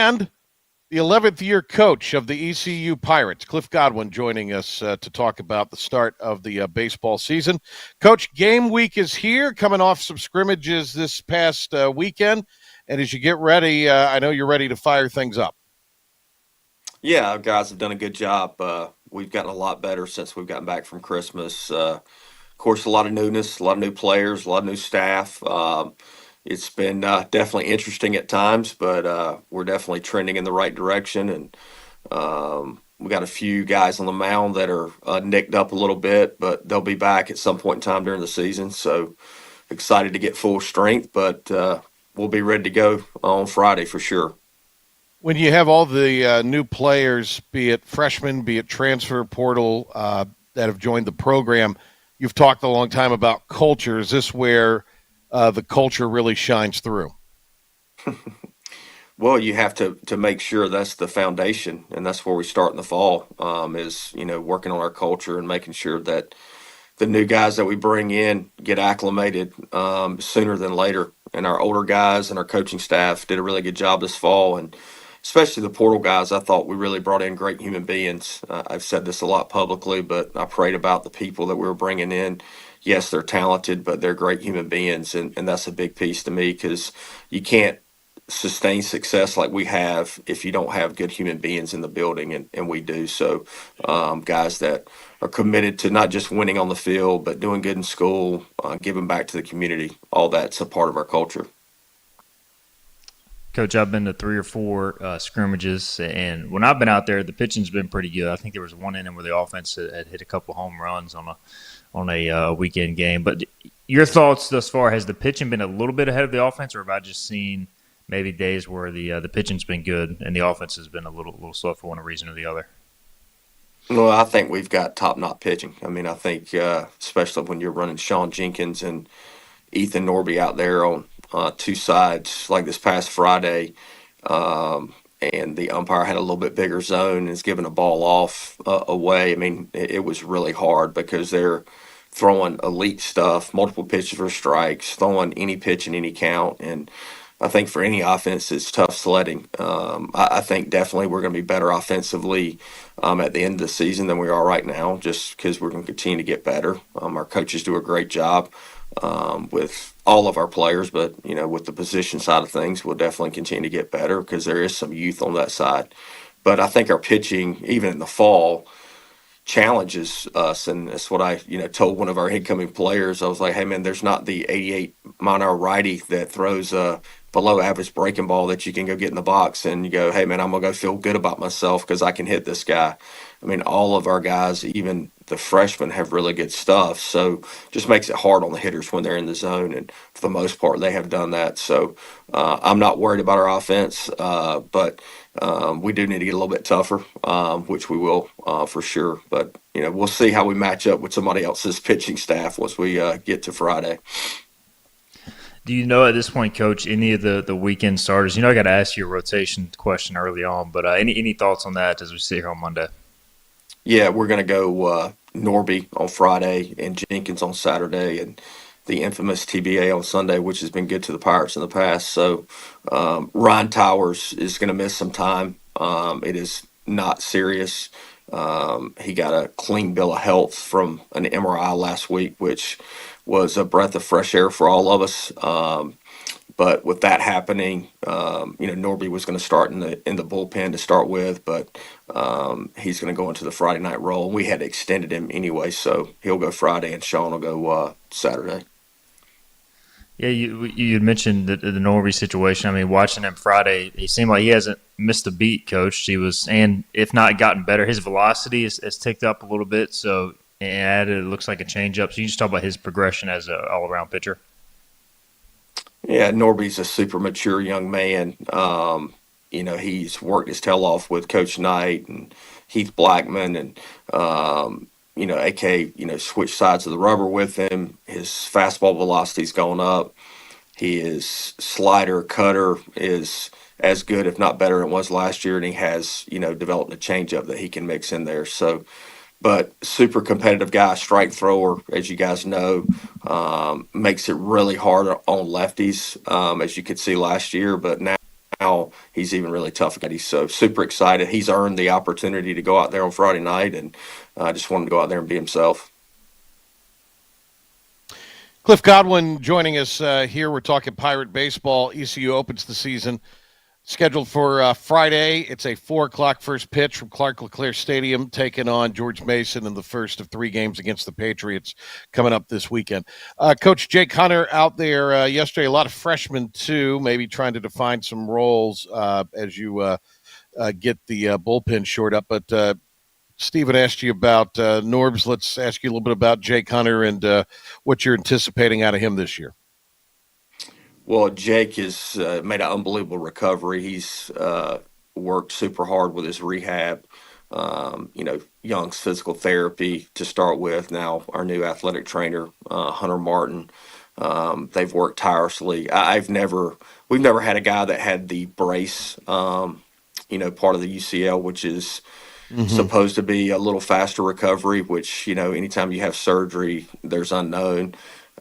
And the 11th year coach of the ECU Pirates, Cliff Godwin, joining us to talk about the start of the baseball season. Coach, game week is here, coming off some scrimmages this past weekend. And as you get ready, I know you're ready to fire things up. Yeah, our guys have done a good job. We've gotten a lot better since we've gotten back from Christmas. Of course, a lot of newness, a lot of new players, a lot of new staff. It's been definitely interesting at times, but we're definitely trending in the right direction. And we got a few guys on the mound that are nicked up a little bit, but they'll be back at some point in time during the season. So excited to get full strength, but we'll be ready to go on Friday for sure. When you have all the new players, be it freshmen, be it transfer portal, that have joined the program, you've talked a long time about culture. Is this where the culture really shines through? Well, you have to make sure that's the foundation, and that's where we start in the fall. Is working on our culture and making sure that the new guys that we bring in get acclimated sooner than later. And our older guys and our coaching staff did a really good job this fall, and especially the portal guys. I thought we really brought in great human beings. I've said this a lot publicly, but I prayed about the people that we were bringing in. Yes, they're talented, but they're great human beings, and that's a big piece to me because you can't sustain success like we have if you don't have good human beings in the building, and we do. So guys that are committed to not just winning on the field but doing good in school, giving back to the community, all that's a part of our culture. Coach, I've been to three or four scrimmages, and when I've been out there, the pitching's been pretty good. I think there was one inning where the offense had hit a couple home runs on a weekend game. But your thoughts thus far? Has the pitching been a little bit ahead of the offense, or have I just seen maybe days where the pitching's been good and the offense has been a little slow for one reason or the other? Well, I think we've got top-notch pitching. I mean, I think especially when you're running Sean Jenkins and Ethan Norby out there on two sides, like this past Friday, and the umpire had a little bit bigger zone and is giving a ball off away. I mean, it was really hard because they're throwing elite stuff, multiple pitches for strikes, throwing any pitch in any count, and I think for any offense, it's tough sledding. I think definitely we're going to be better offensively at the end of the season than we are right now, just because we're going to continue to get better. Our coaches do a great job with all of our players, but with the position side of things, we'll definitely continue to get better because there is some youth on that side. But I think our pitching, even in the fall, challenges us, and that's what I told one of our incoming players. I was like, hey man, there's not the 88-mile-an-hour righty that throws a below average breaking ball that you can go get in the box and you go, hey man, I'm gonna go feel good about myself because I can hit this guy. I mean, all of our guys, even the freshmen, have really good stuff, so just makes it hard on the hitters when they're in the zone, and for the most part they have done that. So I'm not worried about our offense, but we do need to get a little bit tougher, which we will for sure. But we'll see how we match up with somebody else's pitching staff once we get to Friday. Do you know at this point, Coach, any of the weekend starters? I got to ask you a rotation question early on, but any thoughts on that as we sit here on Monday? Yeah, we're going to go Norby on Friday and Jenkins on Saturday, and the infamous TBA on Sunday, which has been good to the Pirates in the past. So Ryan Towers is going to miss some time. It is not serious. He got a clean bill of health from an MRI last week, which was a breath of fresh air for all of us. But with that happening, Norby was going to start in the bullpen to start with, but he's going to go into the Friday night role. We had extended him anyway, so he'll go Friday, and Sean will go Saturday. Yeah, you had mentioned the Norby situation. I mean, watching him Friday, he seemed like he hasn't missed a beat, Coach. And if not gotten better, his velocity has ticked up a little bit. So, and it looks like a changeup. So you just talk about his progression as an all-around pitcher. Yeah, Norby's a super mature young man. He's worked his tail off with Coach Knight and Heath Blackman, and AK, switched sides of the rubber with him. His fastball velocity's gone up. His slider cutter is as good, if not better, than it was last year, and he has, developed a changeup that he can mix in there. So, but super competitive guy, strike thrower, as you guys know, makes it really hard on lefties, as you could see last year. But now now he's even really tough. He's so super excited. He's earned the opportunity to go out there on Friday night, and just wanted to go out there and be himself. Cliff Godwin joining us here. We're talking Pirate baseball. ECU opens the season scheduled for Friday. It's a 4:00 first pitch from Clark LeClaire Stadium, taking on George Mason in the first of 3 games against the Patriots coming up this weekend. Coach Jake Hunter out there yesterday. A lot of freshmen too, maybe trying to define some roles as you get the bullpen shored up. But Stephen asked you about Norbs. Let's ask you a little bit about Jake Hunter and what you're anticipating out of him this year. Well, Jake has made an unbelievable recovery. He's worked super hard with his rehab. Young's physical therapy to start with. Now our new athletic trainer, Hunter Martin. They've worked tirelessly. We've never had a guy that had the brace. Part of the UCL, which is supposed to be a little faster recovery. Which anytime you have surgery, there's unknown.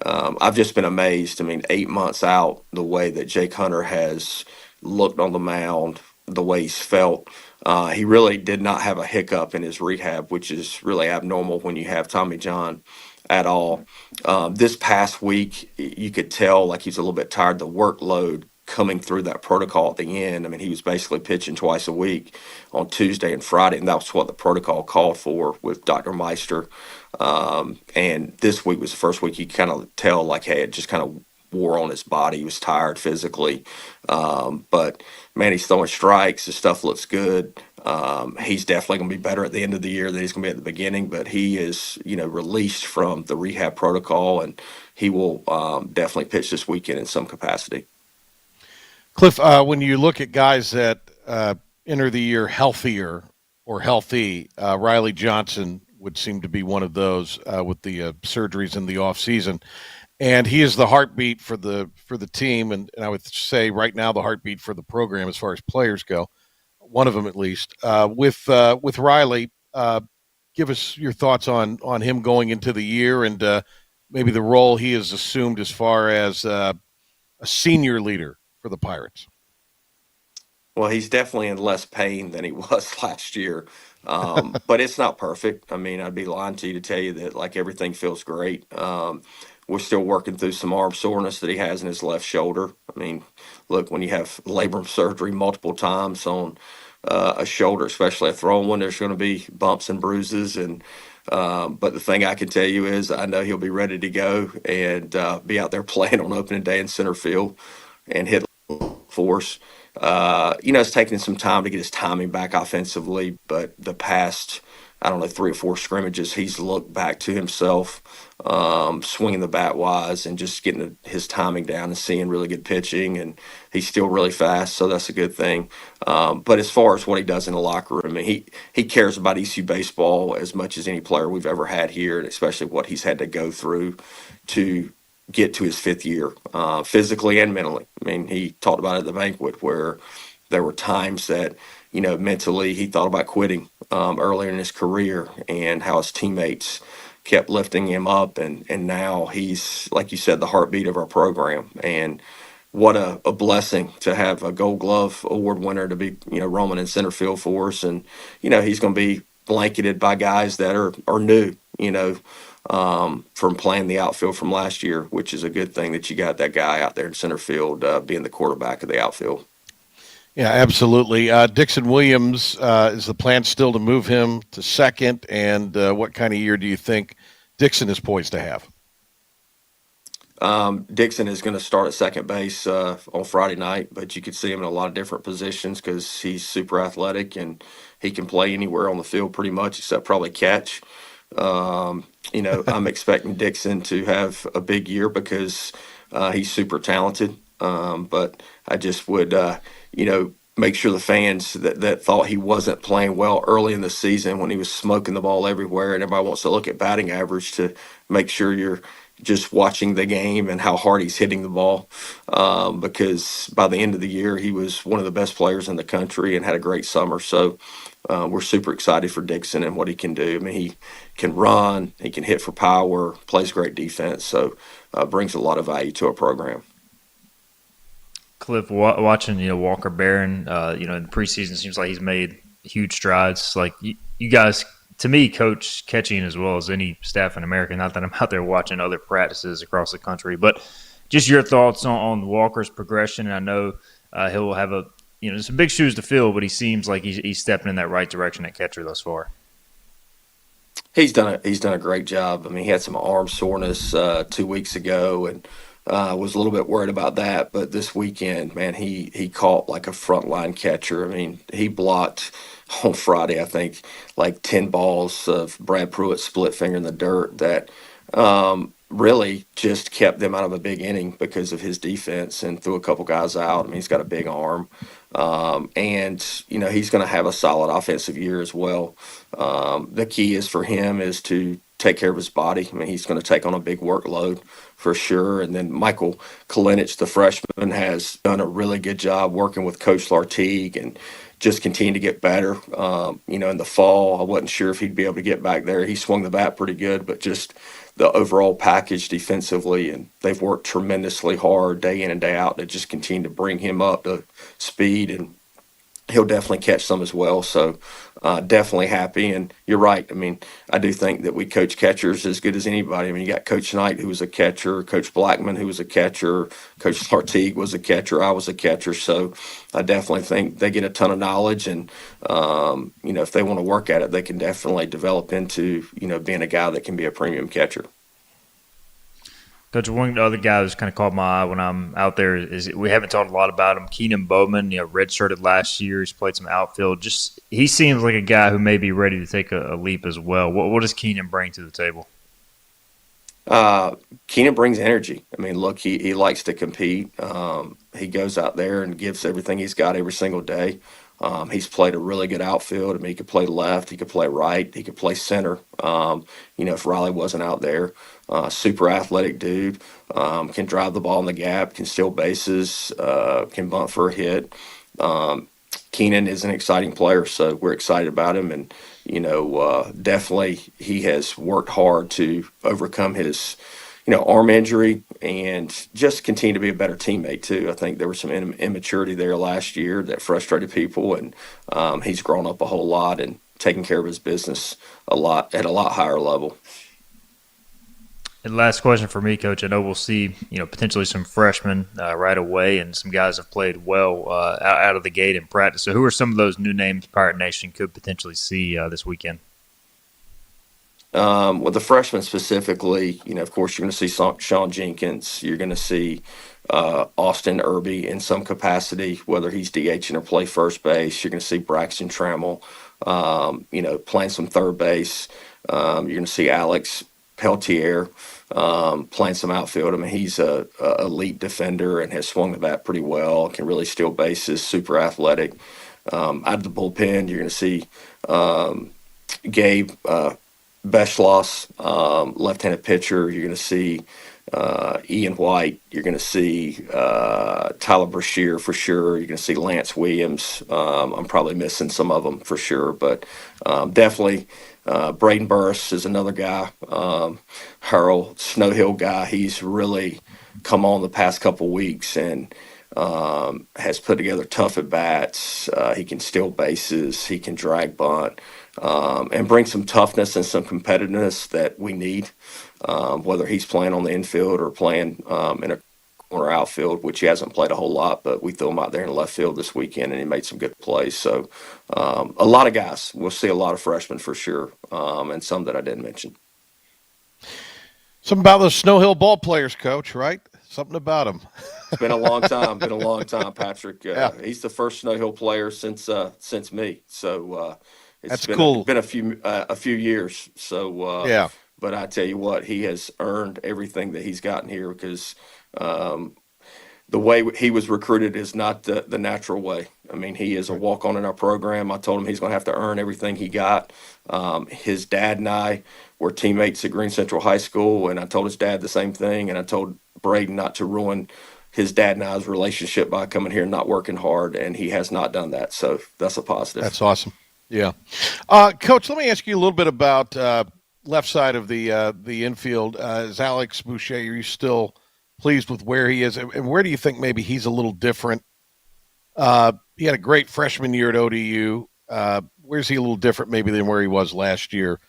I've just been amazed. I mean, 8 months out, the way that Jake Hunter has looked on the mound, the way he's felt. He really did not have a hiccup in his rehab, which is really abnormal when you have Tommy John at all. This past week, you could tell like he's a little bit tired. The workload coming through that protocol at the end. I mean, he was basically pitching twice a week on Tuesday and Friday, and that's what the protocol called for with Dr. Meister. And this week was the first week you kind of tell like, hey, it just kind of wore on his body. He was tired physically. But man, he's throwing strikes. His stuff looks good. He's definitely going to be better at the end of the year than he's going to be at the beginning, but he is, released from the rehab protocol, and he will definitely pitch this weekend in some capacity. Cliff, when you look at guys that enter the year healthier or healthy, Riley Johnson would seem to be one of those with the surgeries in the off season, and he is the heartbeat for the team, and I would say right now the heartbeat for the program as far as players go, one of them at least. With Riley, give us your thoughts on him going into the year and maybe the role he has assumed as far as a senior leader for the Pirates. Well, he's definitely in less pain than he was last year, but it's not perfect. I mean, I'd be lying to you to tell you that like everything feels great. We're still working through some arm soreness that he has in his left shoulder. I mean, look, when you have labrum surgery multiple times on a shoulder, especially a throwing one, there's going to be bumps and bruises. And but the thing I can tell you is I know he'll be ready to go and be out there playing on opening day in center field and hit force. It's taking some time to get his timing back offensively, but the past, I don't know, 3 or 4 scrimmages, he's looked back to himself, swinging the bat wise and just getting his timing down and seeing really good pitching. And he's still really fast, so that's a good thing. But as far as what he does in the locker room, I mean, he cares about ECU baseball as much as any player we've ever had here, and especially what he's had to go through to get to his 5th year, physically and mentally. I mean, he talked about it at the banquet where there were times that, mentally he thought about quitting earlier in his career, and how his teammates kept lifting him up. And now he's, like you said, the heartbeat of our program. And what a blessing to have a Gold Glove Award winner to be, roaming in center field for us. And, he's going to be blanketed by guys that are new, from playing the outfield from last year, which is a good thing that you got that guy out there in center field being the quarterback of the outfield. Yeah, absolutely. Dixon Williams, is the plan still to move him to second? And what kind of year do you think Dixon is poised to have? Dixon is going to start at second base on Friday night, but you could see him in a lot of different positions because he's super athletic and he can play anywhere on the field pretty much except probably catch. I'm expecting Dixon to have a big year because he's super talented. But I just would, make sure the fans that thought he wasn't playing well early in the season when he was smoking the ball everywhere, and everybody wants to look at batting average to make sure you're just watching the game and how hard he's hitting the ball. Because by the end of the year, he was one of the best players in the country and had a great summer. So we're super excited for Dixon and what he can do. I mean, he can run, he can hit for power, plays great defense, so brings a lot of value to our program. Cliff, watching Walker Barron, in the preseason, seems like he's made huge strides. Like you guys, to me, coach catching as well as any staff in America. Not that I'm out there watching other practices across the country, but just your thoughts on Walker's progression. And I know he'll have some big shoes to fill, but he seems like he's stepping in that right direction at catcher thus far. He's done a great job. I mean, he had some arm soreness 2 weeks ago, and was a little bit worried about that. But this weekend, man, he caught like a frontline catcher. I mean, he blocked on Friday, I think, like 10 balls of Brad Pruitt's split finger in the dirt that really just kept them out of a big inning because of his defense and threw a couple guys out. I mean, he's got a big arm. And he's going to have a solid offensive year as well. The key is for him is to take care of his body. I mean, he's going to take on a big workload for sure. And then Michael Kalinich, the freshman, has done a really good job working with Coach Lartigue and just continue to get better. In the fall, I wasn't sure if he'd be able to get back there. He swung the bat pretty good, but just the overall package defensively, and they've worked tremendously hard day in and day out to just continue to bring him up to speed, and he'll definitely catch some as well. So definitely happy. And you're right. I mean, I do think that we coach catchers as good as anybody. I mean, you got Coach Knight, who was a catcher, Coach Blackman, who was a catcher, Coach Lartigue was a catcher, I was a catcher. So I definitely think they get a ton of knowledge, and if they want to work at it, they can definitely develop into being a guy that can be a premium catcher. Coach, one other guy who's kind of caught my eye when I'm out there is we haven't talked a lot about him. Keenan Bowman, redshirted last year. He's played some outfield. Just he seems like a guy who may be ready to take a leap as well. What does Keenan bring to the table? Keenan brings energy. I mean, look, he likes to compete. He goes out there and gives everything he's got every single day. He's played a really good outfield. I mean, he could play left, he could play right, he could play center. If Riley wasn't out there, super athletic dude, can drive the ball in the gap, can steal bases, can bunt for a hit. Keenan is an exciting player, so we're excited about him, and definitely he has worked hard to overcome his arm injury and just continue to be a better teammate too. I think there was some immaturity there last year that frustrated people, and he's grown up a whole lot and taking care of his business at a lot higher level. And last question for me, Coach. I know we'll see, potentially some freshmen right away, and some guys have played well out of the gate in practice. So, who are some of those new names Pirate Nation could potentially see this weekend? With the freshmen specifically, of course, you're going to see Sean Jenkins. You're going to see Austin Irby in some capacity, whether he's DHing or play first base. You're going to see Braxton Trammell, playing some third base. You're going to see Alex Peltier playing some outfield. I mean, he's a elite defender and has swung the bat pretty well, can really steal bases, super athletic. Out of the bullpen, you're going to see Gabe Beschloss, left-handed pitcher. You're going to see Ian White. You're going to see Tyler Brashear for sure. You're going to see Lance Williams. I'm probably missing some of them for sure, but definitely Braden Burris is another guy. Harold Snow Hill guy. He's really come on the past couple weeks and has put together tough at bats. He can steal bases. He can drag bunt. And bring some toughness and some competitiveness that we need, whether he's playing on the infield or playing in a corner outfield, which he hasn't played a whole lot, but we threw him out there in left field this weekend, and he made some good plays. So a lot of guys. We'll see a lot of freshmen for sure, and some that I didn't mention. Something about those Snow Hill ball players, Coach, right? Something about them. It's been a long time. Patrick. Yeah. He's the first Snow Hill player since me. So That's been cool. Been a few years. So yeah. But I tell you what, he has earned everything that he's gotten here because the way he was recruited is not the natural way. I mean, he is a walk-on in our program. I told him he's going to have to earn everything he got. His dad and I were teammates at Green Central High School, and I told his dad the same thing, and I told Braden not to ruin his dad and I's relationship by coming here and not working hard, and he has not done that. So that's a positive. That's awesome. Yeah. Coach, let me ask you a little bit about left side of the infield. Is Alex Boucher, are you still pleased with where he is. And where do you think maybe he's a little different? He had a great freshman year at ODU. Where's he a little different maybe than where he was last year,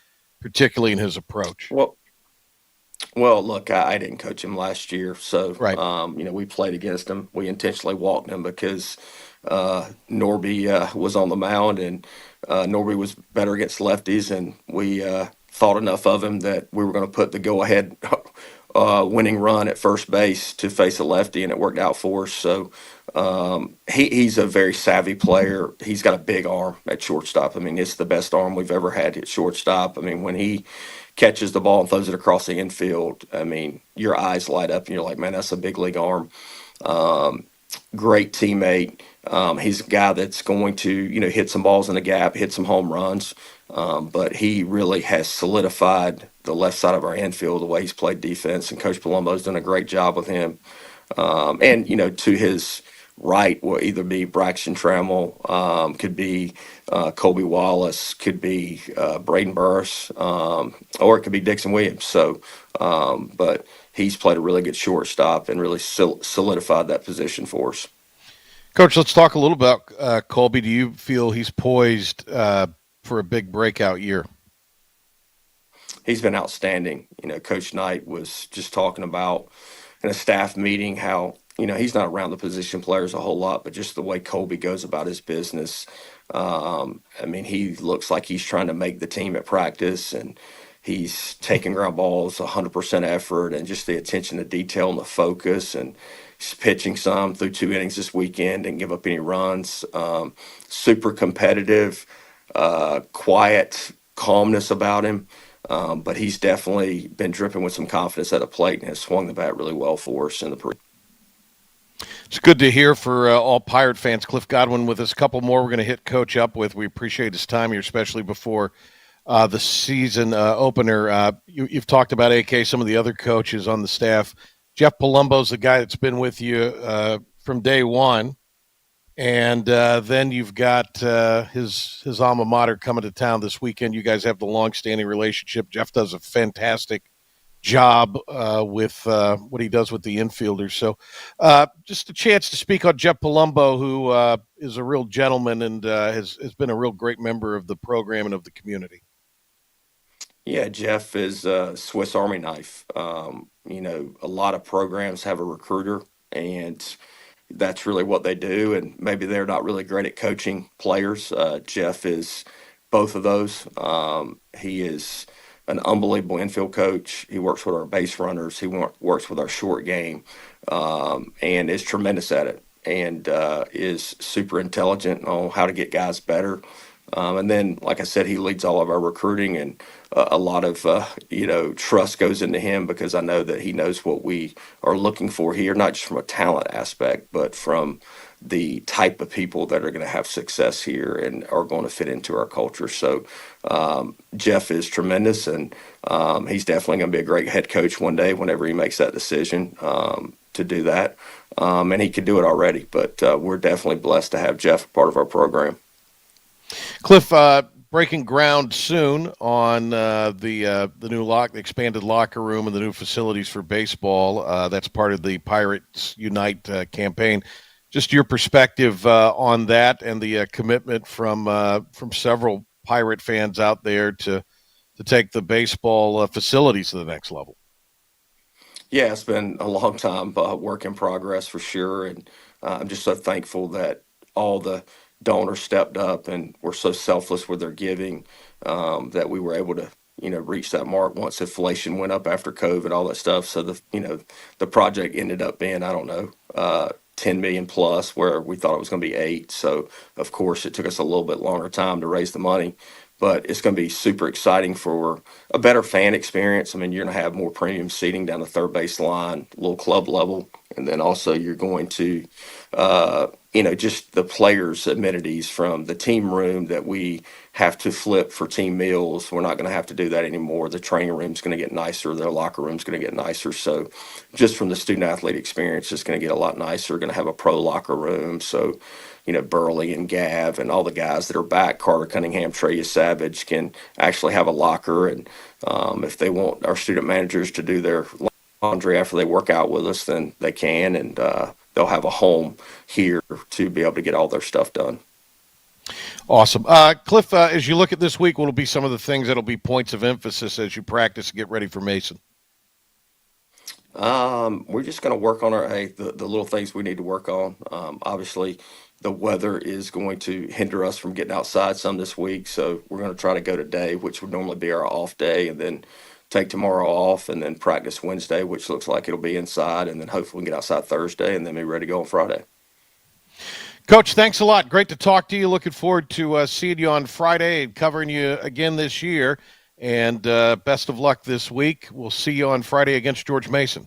particularly in his approach? Well, look, I didn't coach him last year, so Right. we played against him. We intentionally walked him because Norby was on the mound, and Norby was better against lefties, and we thought enough of him that we were going to put the go-ahead winning run at first base to face a lefty, and it worked out for us. So he's a very savvy player. He's got a big arm at shortstop. I mean, it's the best arm we've ever had at shortstop. I mean, when he catches the ball and throws it across the infield, I mean, your eyes light up and you're like, man, that's a big league arm. Um, Great teammate. He's a guy that's going to, hit some balls in the gap, hit some home runs. But he really has solidified the left side of our infield the way he's played defense, and Coach Palumbo's done a great job with him. And to his right will either be Braxton Trammell, could be Colby Wallace, could be Braden Burris, or it could be Dixon Williams. So, but he's played a really good shortstop and really solidified that position for us. Coach, let's talk a little about Colby. Do you feel he's poised for a big breakout year? He's been outstanding. Coach Knight was just talking about in a staff meeting how he's not around the position players a whole lot, but just the way Colby goes about his business. I mean, he looks like he's trying to make the team at practice, and he's taking ground balls 100% effort, and just the attention to detail and the focus, and he's pitching some through 2 innings this weekend, didn't give up any runs. Super competitive, quiet calmness about him. But he's definitely been dripping with some confidence at the plate and has swung the bat really well for us in the pre. It's good to hear for all Pirate fans. Cliff Godwin with us. A couple more we're going to hit Coach up with. We appreciate his time here, especially before the season opener. You've talked about AK, some of the other coaches on the staff. Jeff Palumbo's the guy that's been with you from day one. And then you've got his alma mater coming to town this weekend. You guys have the long-standing relationship. Jeff does a fantastic job with what he does with the infielders. So just a chance to speak on Jeff Palumbo, who is a real gentleman and has been a real great member of the program and of the community. Yeah, Jeff is a Swiss Army knife. A lot of programs have a recruiter, and that's really what they do. And maybe they're not really great at coaching players. Jeff is both of those. He is an unbelievable infield coach. He works with our base runners. He works with our short game, and is tremendous at it. And is super intelligent on how to get guys better. And then, like I said, he leads all of our recruiting, and a lot of trust goes into him because I know that he knows what we are looking for here, not just from a talent aspect, but from the type of people that are going to have success here and are going to fit into our culture. So Jeff is tremendous, and he's definitely going to be a great head coach one day whenever he makes that decision to do that. And he could do it already, but we're definitely blessed to have Jeff part of our program. Cliff, breaking ground soon on the new the expanded locker room and the new facilities for baseball. That's part of the Pirates Unite campaign. Just your perspective on that and the commitment from several Pirate fans out there to take the baseball facilities to the next level. Yeah, it's been a long time, work in progress for sure, and I'm just so thankful that all the donors stepped up and were so selfless with their giving, that we were able to reach that mark once inflation went up after COVID, all that stuff. So the project ended up being, I don't know, 10 million plus, where we thought it was going to be 8. So of course it took us a little bit longer time to raise the money, but it's going to be super exciting for a better fan experience. I mean, you're going to have more premium seating down the third base line, little club level, and then also you're going to just the players' amenities from the team room that we have to flip for team meals. We're not going to have to do that anymore. The training room's going to get nicer. Their locker room's going to get nicer. So just from the student athlete experience, it's going to get a lot nicer. We're going to have a pro locker room. So, Burley and Gav and all the guys that are back, Carter Cunningham, Treya Savage, can actually have a locker. And if they want our student managers to do their Andre after they work out with us, then they can, and they'll have a home here to be able to get all their stuff done. Awesome. Cliff, as you look at this week, what will be some of the things that'll be points of emphasis as you practice and get ready for Mason? We're just going to work on the little things we need to work on. Obviously, the weather is going to hinder us from getting outside some this week, so we're going to try to go today, which would normally be our off day, and then take tomorrow off, and then practice Wednesday, which looks like it'll be inside, and then hopefully we can get outside Thursday, and then be ready to go on Friday. Coach, thanks a lot. Great to talk to you. Looking forward to seeing you on Friday and covering you again this year. And best of luck this week. We'll see you on Friday against George Mason.